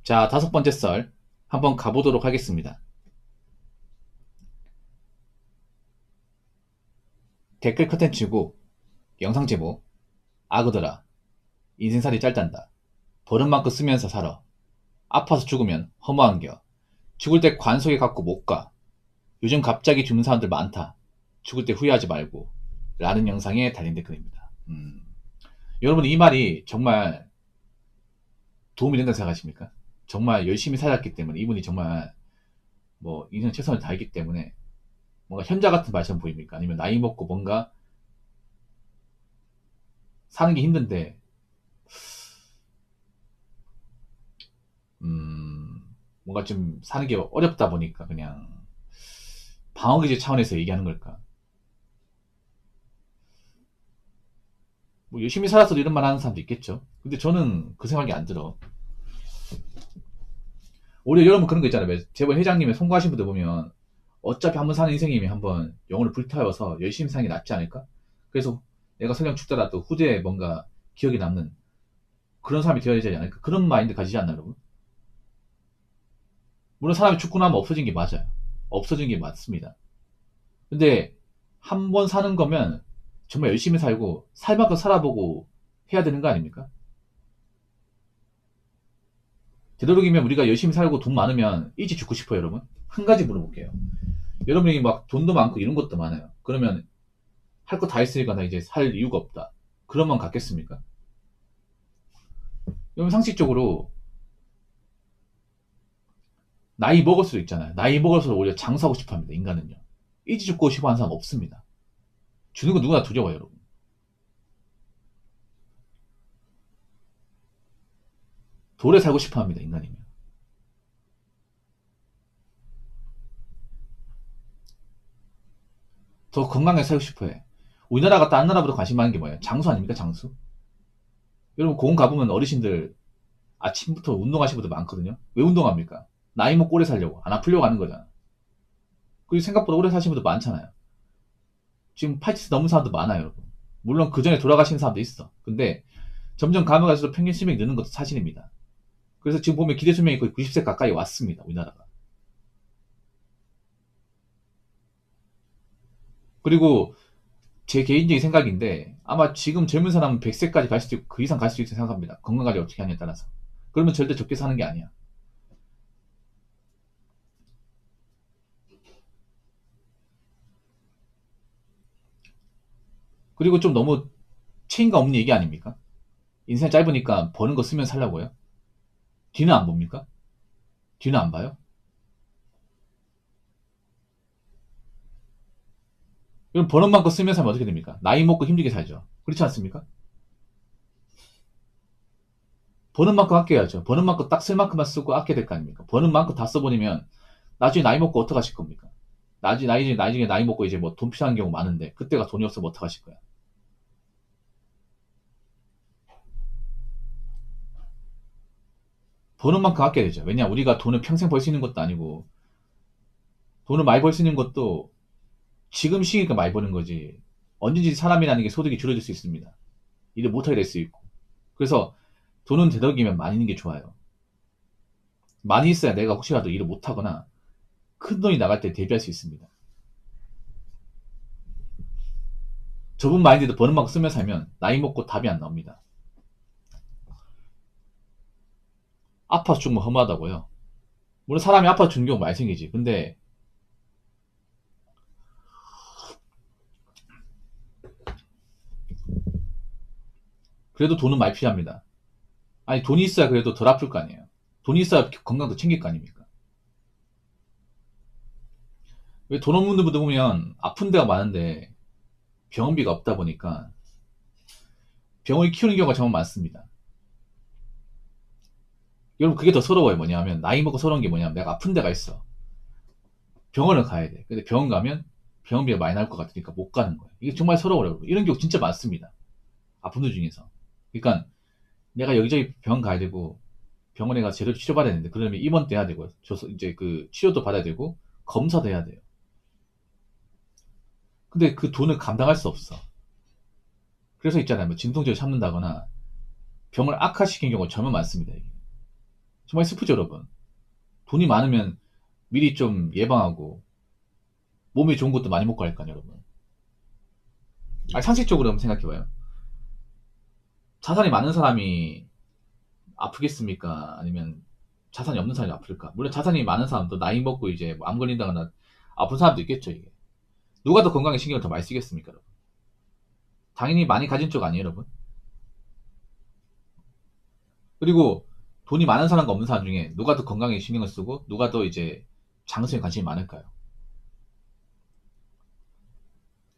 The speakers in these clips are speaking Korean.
자, 다섯 번째 썰 한번 가보도록 하겠습니다. 댓글 컨텐츠고 영상 제목 아그더라 인생살이 짧단다 버릇만큼 쓰면서 살아 아파서 죽으면 허무한겨 죽을 때 관속에 갖고 못가 요즘 갑자기 죽는 사람들 많다 죽을 때 후회하지 말고 라는 영상에 달린 댓글입니다. 여러분 이 말이 정말 도움이 된다고 생각하십니까? 정말 열심히 살았기 때문에 이분이 정말 뭐 인생 최선을 다했기 때문에 뭔가 현자 같은 말처럼 보입니까? 아니면 나이 먹고 뭔가 사는 게 힘든데 뭔가 좀 사는 게 어렵다 보니까 그냥 방어기제 차원에서 얘기하는 걸까? 뭐 열심히 살아서 이런 말 하는 사람도 있겠죠. 근데 저는 그 생각이 안 들어. 오히려 여러분 그런 거 있잖아요. 왜 재벌 회장님의 송구하신 분들 보면 어차피 한번 사는 인생이면 한번 영혼을 불태워서 열심히 사는 게 낫지 않을까? 그래서 내가 설령 죽더라도 후대에 뭔가 기억에 남는 그런 사람이 되어야 되지 않을까? 그런 마인드 가지지 않나 여러분? 물론 사람이 죽고 나면 없어진 게 맞아요. 없어진 게 맞습니다. 근데 한 번 사는 거면 정말 열심히 살고 살 만큼 살아보고 해야 되는 거 아닙니까? 되도록이면 우리가 열심히 살고 돈 많으면 일찍 죽고 싶어요, 여러분? 한 가지 물어볼게요. 여러분이 막 돈도 많고 이런 것도 많아요. 그러면 할 거 다 했으니까 나 이제 살 이유가 없다. 그러면 갖겠습니까? 여러분 상식적으로 나이 먹을수록 있잖아요. 나이 먹을수록 오히려 장수하고 싶어 합니다, 인간은요. 일찍 죽고 싶어 하는 사람 없습니다. 주는 거 누구나 두려워요, 여러분. 오래 살고 싶어 합니다, 인간이면. 더 건강하게 살고 싶어 해. 우리나라가 다른 나라보다 관심 많은 게 뭐예요? 장수 아닙니까, 장수? 여러분 공원 가보면 어르신들 아침부터 운동하시는 분들 많거든요. 왜 운동합니까? 나이 먹고 오래 살려고. 안 아프려고 하는 거잖아. 그리고 생각보다 오래 사시는 분들 많잖아요. 지금 80세 넘은 사람도 많아요, 여러분. 물론 그 전에 돌아가시는 사람도 있어. 근데 점점 가면 갈수록 평균 수명이 느는 것도 사실입니다. 그래서 지금 보면 기대 수명이 거의 90세 가까이 왔습니다, 우리나라가. 그리고 제 개인적인 생각인데 아마 지금 젊은 사람은 100세까지 갈 수도 있고 그 이상 갈 수도 있다고 생각합니다. 건강관리 어떻게 하냐에 따라서. 그러면 절대 적게 사는 게 아니야. 그리고 좀 너무 책임감 없는 얘기 아닙니까? 인생 짧으니까 버는 거 쓰면 살라고요? 뒤는 안 봅니까? 뒤는 안 봐요? 그럼 버는 만큼 쓰면 살면 어떻게 됩니까? 나이 먹고 힘들게 살죠. 그렇지 않습니까? 버는 만큼 아껴야죠. 버는 만큼 딱 쓸 만큼만 쓰고 아껴야 될 거 아닙니까? 버는 만큼 다 써버리면 나중에 나이 먹고 어떡하실 겁니까? 나중에 나이 먹고 이제 뭐 돈 필요한 경우 많은데 그때가 돈이 없으면 어떡하실 거야? 버는 만큼 아껴야 되죠. 왜냐 우리가 돈을 평생 벌 수 있는 것도 아니고 돈을 많이 벌 수 있는 것도 지금 시기가 많이 버는 거지. 언제든지 사람이라는 게 소득이 줄어들 수 있습니다. 일을 못하게 될 수 있고. 그래서 돈은 되도록이면 많이 있는 게 좋아요. 많이 있어야 내가 혹시라도 일을 못하거나 큰 돈이 나갈 때 대비할 수 있습니다. 좁은 마인드도 버는 만큼 쓰며 살면 나이 먹고 답이 안 나옵니다. 아파서 죽으면 허무하다고요. 물론 사람이 아파서 죽는 경우 많이 생기지. 근데 그래도 돈은 많이 필요합니다. 아니 돈이 있어야 그래도 덜 아플 거 아니에요. 돈이 있어야 건강도 챙길 거 아닙니까? 왜 돈 없는 분들 보면 아픈 데가 많은데 병원비가 없다 보니까 병을 키우는 경우가 정말 많습니다. 여러분 그게 더 서러워요. 뭐냐면 나이 먹고 서러운 게 뭐냐면 내가 아픈 데가 있어. 병원을 가야 돼. 근데 병원 가면 병원비가 많이 나올 것 같으니까 못 가는 거예요. 이게 정말 서러워요. 이런 경우 진짜 많습니다. 아픈 분 중에서. 그러니까 내가 여기저기 병원 가야 되고 병원에 가서 제대로 치료받아야 되는데 그러면 입원도 해야 되고 이제 그 치료도 받아야 되고 검사도 해야 돼요. 근데 그 돈을 감당할 수 없어. 그래서 있잖아요. 뭐 진통제를 참는다거나 병을 악화시킨 경우가 정말 많습니다. 이게. 정말 슬프죠, 여러분. 돈이 많으면 미리 좀 예방하고 몸에 좋은 것도 많이 먹고 할까요, 여러분? 아니, 상식적으로 한번 생각해봐요. 자산이 많은 사람이 아프겠습니까? 아니면 자산이 없는 사람이 아플까? 물론 자산이 많은 사람도 나이 먹고 이제 뭐암 걸린다거나 아픈 사람도 있겠죠, 이게. 누가 더 건강에 신경을 더 많이 쓰겠습니까, 여러분? 당연히 많이 가진 쪽 아니에요, 여러분? 그리고 돈이 많은 사람과 없는 사람 중에 누가 더 건강에 신경을 쓰고 누가 더 이제 장수에 관심이 많을까요?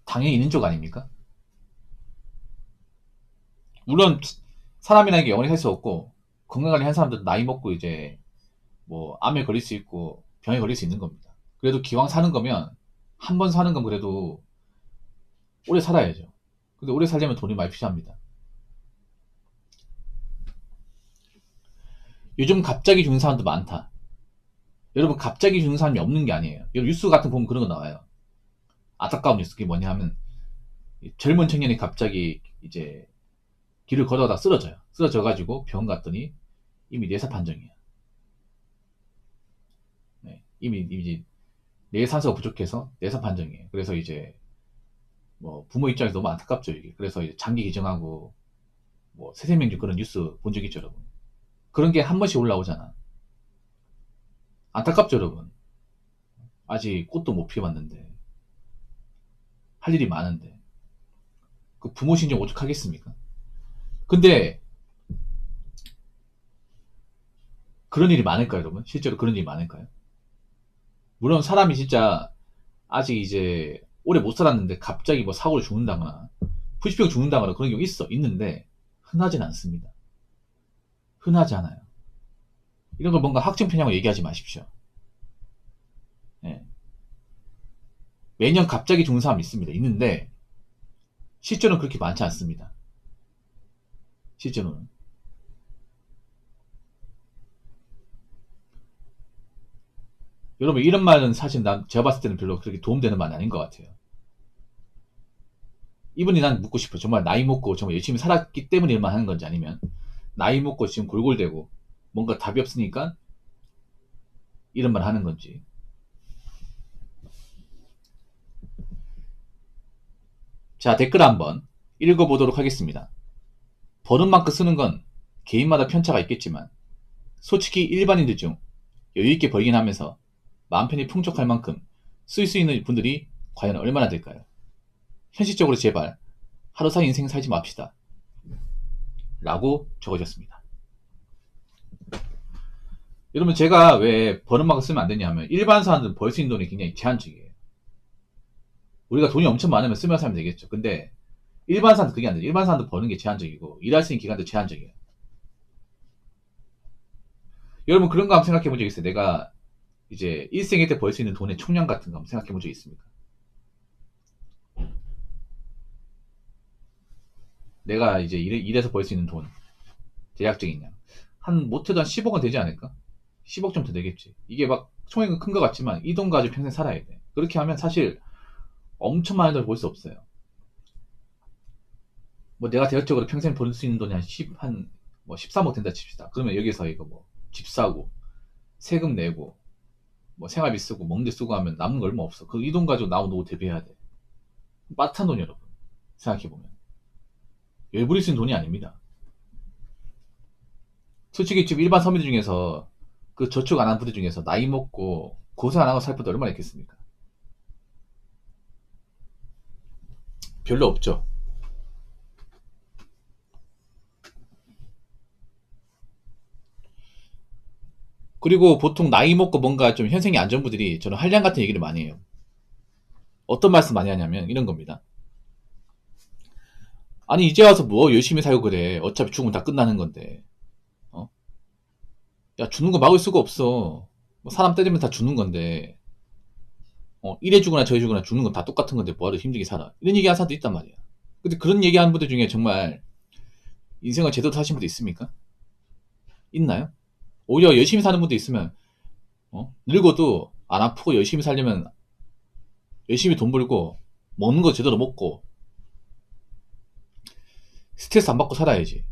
당연히 있는 쪽 아닙니까? 물론 사람이라는 게 영원히 살 수 없고 건강관리 한 사람들도 나이 먹고 이제 뭐 암에 걸릴 수 있고 병에 걸릴 수 있는 겁니다. 그래도 기왕 사는 거면 한 번 사는 건 그래도 오래 살아야죠. 근데 오래 살려면 돈이 많이 필요합니다. 요즘 갑자기 죽는 사람도 많다. 여러분, 갑자기 죽는 사람이 없는 게 아니에요. 여러분, 뉴스 같은 거 보면 그런 거 나와요. 안타까운 뉴스. 그게 뭐냐 하면 젊은 청년이 갑자기 이제 길을 걸어다 쓰러져요. 쓰러져가지고 병원 갔더니 이미 뇌사 판정이에요. 네, 이미 이제 뇌산소가 부족해서 뇌사 판정이에요. 그래서 이제 뭐 부모 입장에서 너무 안타깝죠, 이게. 그래서 이제 장기 기증하고 뭐 새생명주 그런 뉴스 본 적 있죠, 여러분. 그런 게 한 번씩 올라오잖아. 안타깝죠, 여러분. 아직 꽃도 못 피워봤는데 할 일이 많은데 그 부모 신경 오죽하겠습니까? 근데 그런 일이 많을까요, 여러분? 실제로 그런 일이 많을까요? 물론 사람이 진짜 아직 이제 오래 못 살았는데 갑자기 뭐 사고를 죽는다거나 불치병 죽는다거나 그런 경우 있는데 흔하진 않습니다. 흔하지 않아요. 이런 걸 뭔가 확증편이라고 얘기하지 마십시오. 예. 매년 갑자기 죽는 사람이 있습니다. 있는데 실제로는 그렇게 많지 않습니다. 실제로는. 여러분, 이런 말은 사실 제가 봤을 때는 별로 그렇게 도움되는 말이 아닌 것 같아요. 이분이 난 묻고 싶어요. 정말 나이 먹고 정말 열심히 살았기 때문에 이런 말 하는 건지, 아니면 나이 먹고 지금 골골대고 뭔가 답이 없으니까 이런 말 하는 건지. 자, 댓글 한번 읽어보도록 하겠습니다. 버는 만큼 쓰는 건 개인마다 편차가 있겠지만 솔직히 일반인들 중 여유있게 벌긴 하면서 마음 편히 풍족할 만큼 쓸 수 있는 분들이 과연 얼마나 될까요? 현실적으로 제발 하루사 인생 살지 맙시다. 라고 적어줬습니다. 여러분, 제가 왜 버는 만큼 쓰면 안 되냐 하면 일반 사람들은 벌 수 있는 돈이 굉장히 제한적이에요. 우리가 돈이 엄청 많으면 쓰면서 살면 되겠죠. 근데 일반 사람들 그게 안 돼요. 일반 사람들 버는 게 제한적이고 일할 수 있는 기간도 제한적이에요. 여러분, 그런 거 한번 생각해 본 적 있어요? 내가 이제 일생일 때 벌 수 있는 돈의 총량 같은 거 한번 생각해 본 적 있습니까? 내가 이제 일해서 벌 수 있는 돈, 대략적인 양. 못해도 한 10억은 되지 않을까? 10억 좀 더 되겠지. 이게 막 총액은 큰 것 같지만 이 돈 가지고 평생 살아야 돼. 그렇게 하면 사실 엄청 많은 돈을 벌 수 없어요. 뭐 내가 대략적으로 평생 벌 수 있는 돈이 뭐 13억 된다 칩시다. 그러면 여기서 이거 뭐 집 사고, 세금 내고, 뭐 생활비 쓰고, 먹는 데 쓰고 하면 남는 거 얼마 없어. 그 이 돈 가지고 나하고 노후 대비해야 돼. 빠듯한 돈, 여러분. 생각해보면. 열 부릴 수 있는 돈이 아닙니다. 솔직히 지금 일반 서민들 중에서 그 저축 안 한 분들 중에서 나이 먹고 고생 안 하고 살 분들 얼마나 있겠습니까? 별로 없죠. 그리고 보통 나이 먹고 뭔가 좀 현생이 안 좋은 분들이 저는 한량 같은 얘기를 많이 해요. 어떤 말씀 많이 하냐면 이런 겁니다. 아니, 이제 와서 뭐 열심히 살고 그래. 어차피 죽으면 다 끝나는 건데. 어? 야, 죽는 거 막을 수가 없어. 뭐 사람 때리면 다 죽는 건데. 이래 죽거나 저래 죽거나 죽는 건 다 똑같은 건데 뭐하러 힘들게 살아. 이런 얘기 하는 사람도 있단 말이야. 근데 그런 얘기 하는 분들 중에 정말 인생을 제대로 사신 분도 있습니까? 있나요? 오히려 열심히 사는 분도 있으면 늙어도 안 아프고 열심히 살려면 열심히 돈 벌고 먹는 거 제대로 먹고 스트레스 안 받고 살아야지.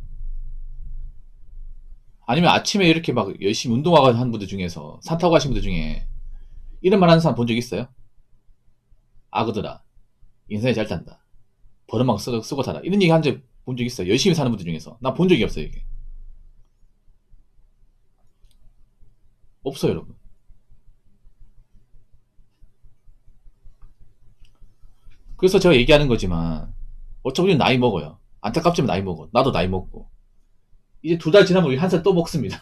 아니면 아침에 이렇게 막 열심히 운동하고 하는 분들 중에서 산 타고 가신 분들 중에 이런 말 하는 사람 본 적 있어요? 아그들아, 인생이 짧단다. 버릇만 쓰고 살아. 이런 얘기 한 적 본 적 있어요? 열심히 사는 분들 중에서. 나 본 적이 없어요, 이게. 없어요, 여러분. 그래서 제가 얘기하는 거지만, 어차피 우리는 나이 먹어요. 안타깝지만 나이 먹어. 나도 나이 먹고. 이제 2달 지나면 우리 한 살 또 먹습니다.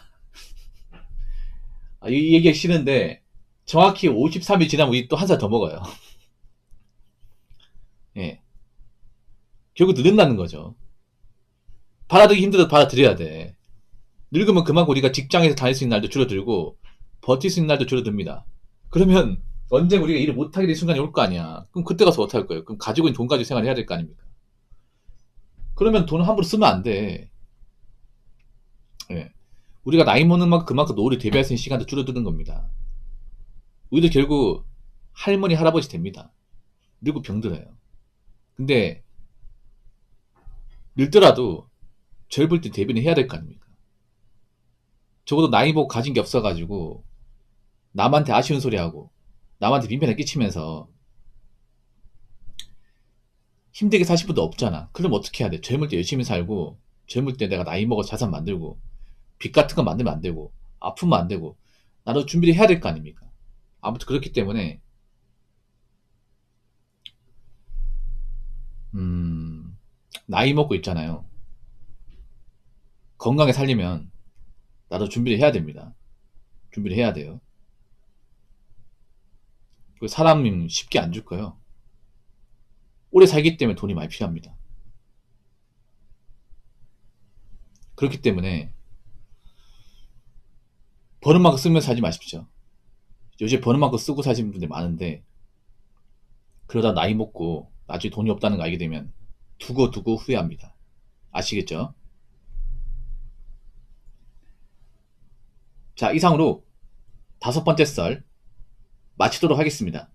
이 얘기가 싫은데, 정확히 53일 지나면 우리 또 한 살 더 먹어요. 예. 결국 늙는다는 거죠. 받아들이기 힘들어도 받아들여야 돼. 늙으면 그만큼 우리가 직장에서 다닐 수 있는 날도 줄어들고, 버틸 수 있는 날도 줄어듭니다. 그러면 언제 우리가 일을 못하게 될 순간이 올 거 아니야. 그럼 그때 가서 어떡할 거예요? 그럼 가지고 있는 돈 가지고 생활을 해야 될 거 아닙니까? 그러면 돈을 함부로 쓰면 안 돼. 예. 우리가 나이 먹는 만큼 그만큼 노후를 대비할 수 있는 시간도 줄어드는 겁니다. 우리도 결국 할머니, 할아버지 됩니다. 늙고 병들어요. 근데 늙더라도 젊을 때 대비는 해야 될 거 아닙니까? 적어도 나이 보고 가진 게 없어가지고 남한테 아쉬운 소리 하고 남한테 민폐를 끼치면서 힘들게 사실 분도 없잖아. 그럼 어떻게 해야 돼? 젊을 때 열심히 살고 젊을 때 내가 나이 먹어 자산 만들고 빚 같은 거 만들면 안 되고 아프면 안 되고 나도 준비를 해야 될 거 아닙니까? 아무튼 그렇기 때문에 나이 먹고 있잖아요. 건강하게 살려면 나도 준비를 해야 됩니다. 준비를 해야 돼요. 그 사람은 쉽게 안 죽어요. 오래 살기 때문에 돈이 많이 필요합니다. 그렇기 때문에 버는 만큼 쓰면서 살지 마십시오. 요새 버는 만큼 쓰고 사시는 분들 많은데 그러다 나이 먹고 나중에 돈이 없다는 거 알게 되면 두고 후회합니다. 아시겠죠? 자, 이상으로 5번째 썰 마치도록 하겠습니다.